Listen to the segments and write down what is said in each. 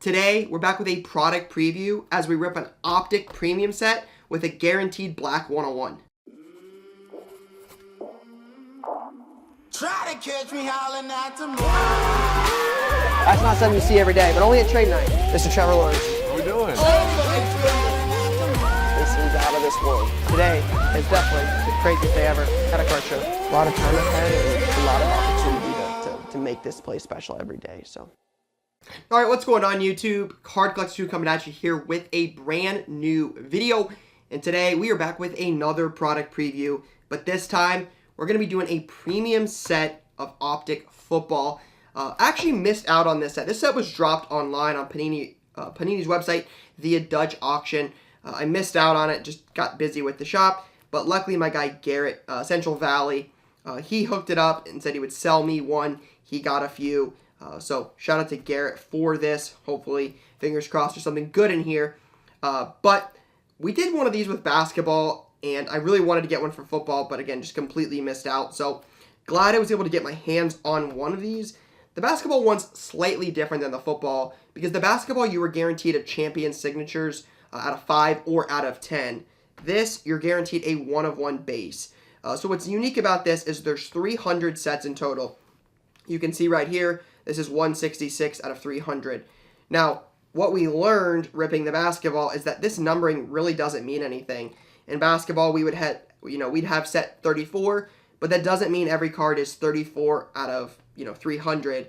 Today, we're back with a product preview as we rip an Optic premium set with a guaranteed black 101. Try to catch me howling at the moon. That's not something you see every day, but only at trade night. Mr. Trevor Lawrence. What are we doing? This is out of this world. Today is definitely the craziest day ever at a card show. A lot of time ahead and a lot of opportunity to make this place special every day. So. All right, what's going on YouTube? Card Collector 2 coming at you here with a brand new video. And today we are back with another product preview, but this time we're going to be doing a premium set of Optic Football. Actually missed out on this set. This set was dropped online on Panini's website via Dutch auction. I missed out on it, just got busy with the shop. But luckily my guy Garrett, Central Valley, he hooked it up and said he would sell me one. He got a few. So shout out to Garrett for this. Hopefully, fingers crossed, there's something good in here. But we did one of these with basketball, and I really wanted to get one for football, but again, just completely missed out. So glad I was able to get my hands on one of these. The basketball one's slightly different than the football, because the basketball you were guaranteed a champion signatures out of 5 or out of 10. This, you're guaranteed a 1-of-1 base. So what's unique about this is there's 300 sets in total. You can see right here, this is 166 out of 300. Now, what we learned ripping the basketball is that this numbering really doesn't mean anything. In basketball, we'd have set 34, but that doesn't mean every card is 34 out of 300,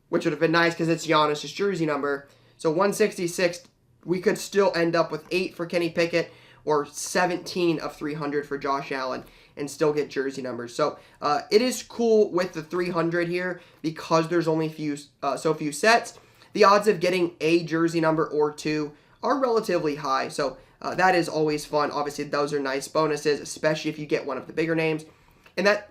which would have been nice because it's Giannis's jersey number. So 166, we could still end up with 8 for Kenny Pickett or 17 of 300 for Josh Allen and still get jersey numbers. So it is cool with the 300 here because there's only so few sets. The odds of getting a jersey number or 2 are relatively high. So that is always fun. Obviously, those are nice bonuses, especially if you get one of the bigger names. And that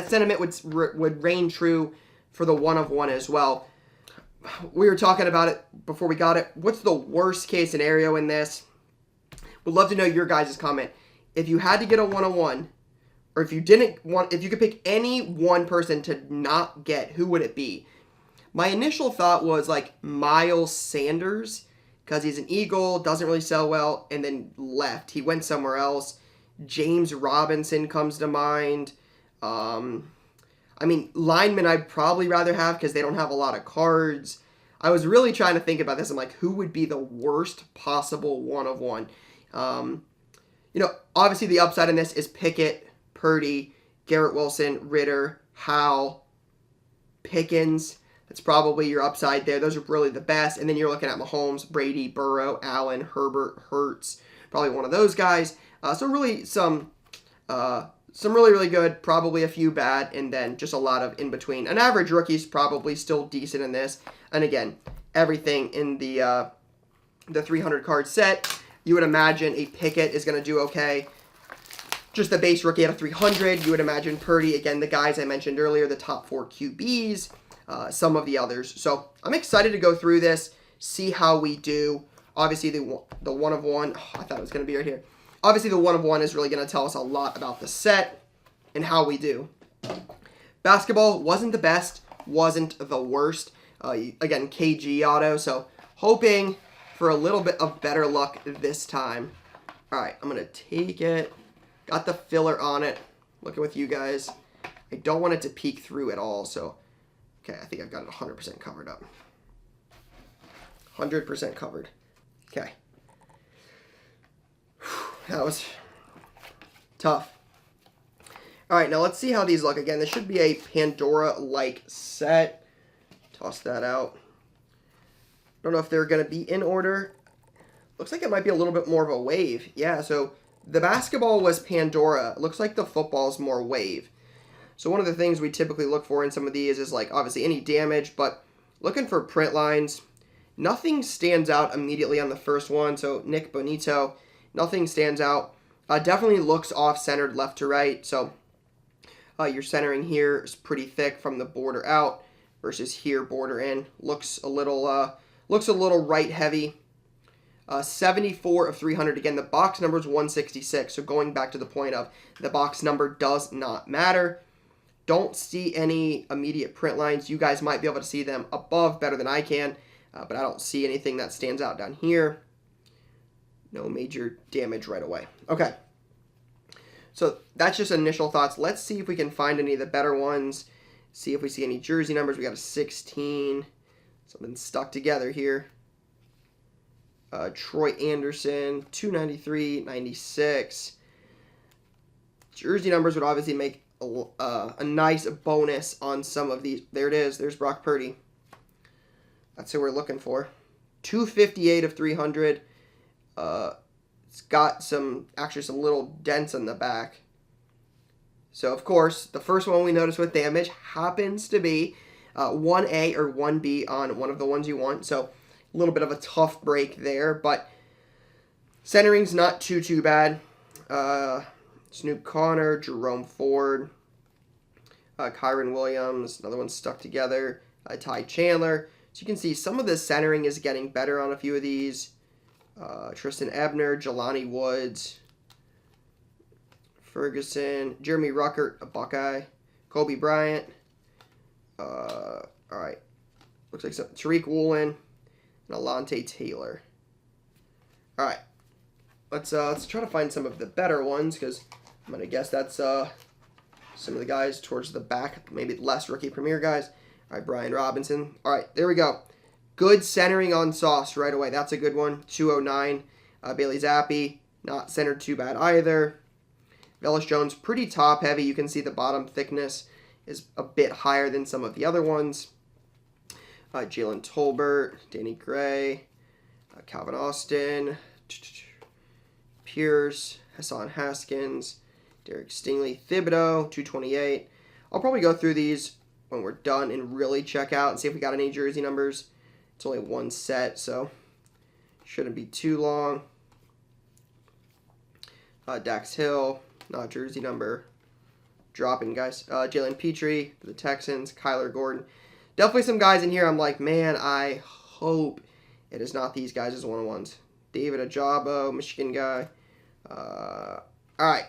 sentiment would reign true for the 1-of-1 as well. We were talking about it before we got it. What's the worst case scenario in this? Would love to know your guys' comment. If you had to get a 1-of-1, or if you could pick any one person to not get, who would it be? My initial thought was like Miles Sanders, because he's an Eagle, doesn't really sell well, and then left. He went somewhere else. James Robinson comes to mind. Linemen I'd probably rather have because they don't have a lot of cards. I was really trying to think about this. I'm like, who would be the worst possible 1-of-1? Obviously the upside in this is Pickett, Purdy, Garrett Wilson, Ritter, Howell, Pickens. That's probably your upside there. Those are really the best. And then you're looking at Mahomes, Brady, Burrow, Allen, Herbert, Hurts. Probably one of those guys. So really some really, really good, probably a few bad, and then just a lot of in between. An average rookie's probably still decent in this. And again, everything in the 300 card set, you would imagine a Pickett is going to do okay. Just the base rookie out of 300. You would imagine Purdy, again, the guys I mentioned earlier, the top 4 QBs, some of the others. So I'm excited to go through this, see how we do. Obviously, the 1-of-1, I thought it was going to be right here. Obviously, the 1-of-1 is really going to tell us a lot about the set and how we do. Basketball wasn't the best, wasn't the worst. Again, KG auto, so hoping for a little bit of better luck this time. All right, I'm going to take it. Got the filler on it. Looking with you guys. I don't want it to peek through at all, so okay, I think I've got it 100% covered up. 100% covered. Okay. That was tough. All right, now let's see how these look. Again, this should be a Pandora-like set. Toss that out. Don't know if they're going to be in order. Looks like it might be a little bit more of a wave. Yeah, so the basketball was Pandora. It looks like the football is more wave. So one of the things we typically look for in some of these is like obviously any damage, but looking for print lines. Nothing stands out immediately on the first one. So Nick Bonito, nothing stands out. Definitely looks off-centered left to right. So your centering here is pretty thick from the border out versus here border in. Looks a little right heavy. 74 of 300. Again, the box number is 166. So going back to the point of the box number does not matter. Don't see any immediate print lines. You guys might be able to see them above better than I can. but I don't see anything that stands out down here. No major damage right away. Okay. So that's just initial thoughts. Let's see if we can find any of the better ones. See if we see any jersey numbers. We got a 16. Something stuck together here. Troy Anderson, 293, 96. Jersey numbers would obviously make a nice bonus on some of these. There it is. There's Brock Purdy. That's who we're looking for. 258 of 300. It's got some little dents in the back. So, of course, the first one we notice with damage happens to be 1A or 1B on one of the ones you want. So, a little bit of a tough break there. But centering's not too bad. Snoop Connor, Jerome Ford, Kyron Williams, another one stuck together, Ty Chandler. So you can see some of the centering is getting better on a few of these. Tristan Ebner, Jelani Woods, Ferguson, Jeremy Ruckert, a Buckeye, Kobe Bryant. All right, looks like some Tariq Woolen and Alontae Taylor. All right, let's try to find some of the better ones because I'm gonna guess that's some of the guys towards the back, maybe less rookie premier guys. All right, Brian Robinson. All right, there we go. Good centering on Sauce right away. That's a good one. 209. Bailey Zappi, not centered too bad either. Velus Jones, pretty top heavy. You can see the bottom thickness is a bit higher than some of the other ones. Jalen Tolbert, Danny Gray, Calvin Austin, Pierce, Hassan Haskins, Derek Stingley, Thibodeau, 228. I'll probably go through these when we're done and really check out and see if we got any jersey numbers. It's only one set, so shouldn't be too long. Dax Hill, not jersey number. Dropping, guys. Jalen Petrie for the Texans. Kyler Gordon. Definitely some guys in here I'm like, man, I hope it is not these guys as one-on-ones. David Ajabo, Michigan guy. All right.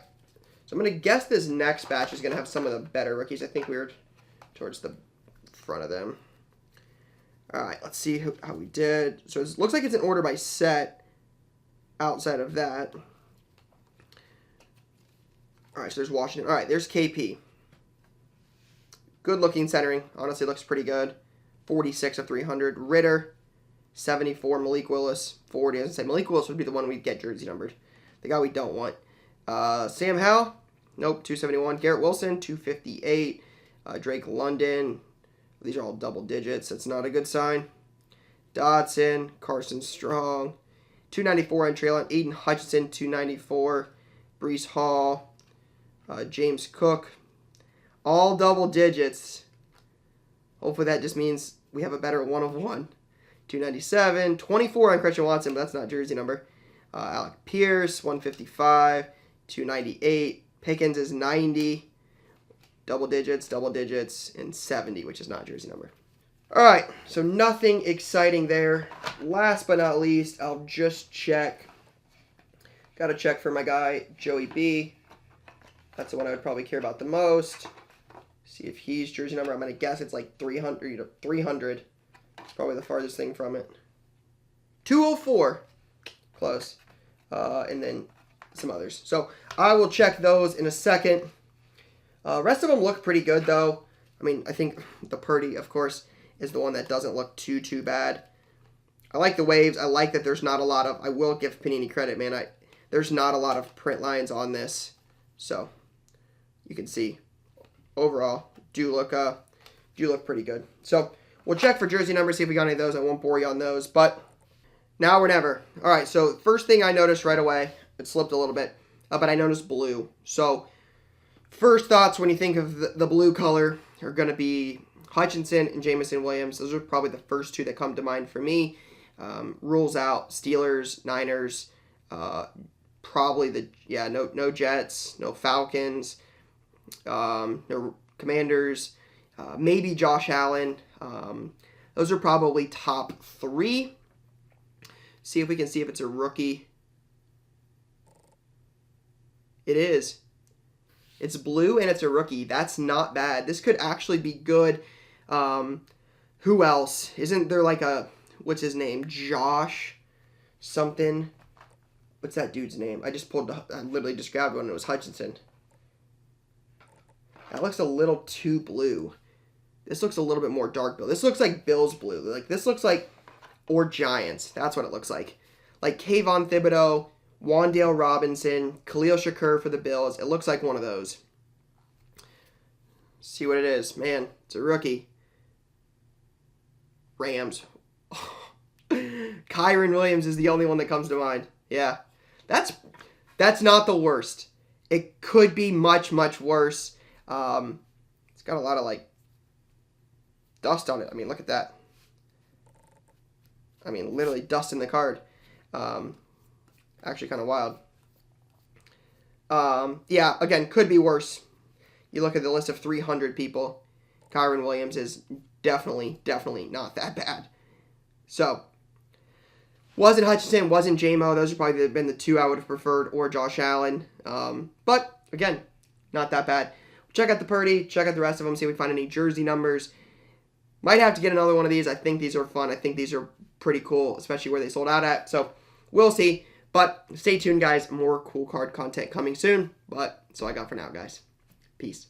So I'm going to guess this next batch is going to have some of the better rookies. I think we were towards the front of them. All right, let's see how we did. So it looks like it's in order by set outside of that. All right, so there's Washington. All right, there's KP. Good-looking centering. Honestly, looks pretty good. 46 of 300. Ritter, 74. Malik Willis, 40. As I say, Malik Willis would be the one we'd get jersey numbered. The guy we don't want. Sam Howell, nope, 271. Garrett Wilson, 258. Drake London. These are all double digits. That's not a good sign. Dodson, Carson Strong, 294 on Traylon. Aiden Hutchinson, 294. Brees Hall, James Cook, all double digits. Hopefully that just means we have a better one of one. 297, 24 on Christian Watson, but that's not jersey number. Alec Pierce, 155, 298. Pickens is 90. Double digits, and 70, which is not jersey number. All right, so nothing exciting there. Last but not least, I'll just check. Got to check for my guy, Joey B. That's the one I would probably care about the most. See if he's jersey number. I'm going to guess it's like 300. 300. It's probably the farthest thing from it. 204. Close. And then some others. So I will check those in a second. Rest of them look pretty good, though. I mean, I think the Purdy, of course, is the one that doesn't look too bad. I like the waves. I like that there's not a lot of... I will give Panini credit, man. There's not a lot of print lines on this. So, you can see, overall, do look pretty good. So, we'll check for jersey numbers, see if we got any of those. I won't bore you on those, but now or never. All right, so first thing I noticed right away, it slipped a little bit, but I noticed blue. So, first thoughts when you think of the blue color are going to be Hutchinson and Jameson Williams. Those are probably the first two that come to mind for me. Rules out Steelers, Niners, probably no Jets, no Falcons, no Commanders, maybe Josh Allen. Those are probably top three. See if we can see if it's a rookie. It is. It's blue and it's a rookie. That's not bad. This could actually be good. Who else? Isn't there like what's his name? Josh something. What's that dude's name? I literally just grabbed one and it was Hutchinson. That looks a little too blue. This looks a little bit more dark blue. This looks like Bills blue. Like, this looks like, or Giants. That's what it looks like. Like Kayvon Thibodeau, Wan'Dale Robinson, Khalil Shakur for the Bills. It looks like one of those. See what it is. Man, it's a rookie. Rams. Kyron Williams is the only one that comes to mind. Yeah. That's not the worst. It could be much, much worse. It's got a lot of, like, dust on it. I mean, look at that. I mean, literally dust in the card. Actually kind of wild. Yeah, again, could be worse. You look at the list of 300 people. Kyron Williams is definitely not that bad. So, wasn't Hutchinson, wasn't J-Mo. Those would probably have been the two I would have preferred, or Josh Allen. But, again, not that bad. Check out the Purdy, check out the rest of them, see if we find any jersey numbers. Might have to get another one of these. I think these are fun. I think these are pretty cool, especially where they sold out at. So, we'll see. But stay tuned, guys. More cool card content coming soon. But that's all I got for now, guys. Peace.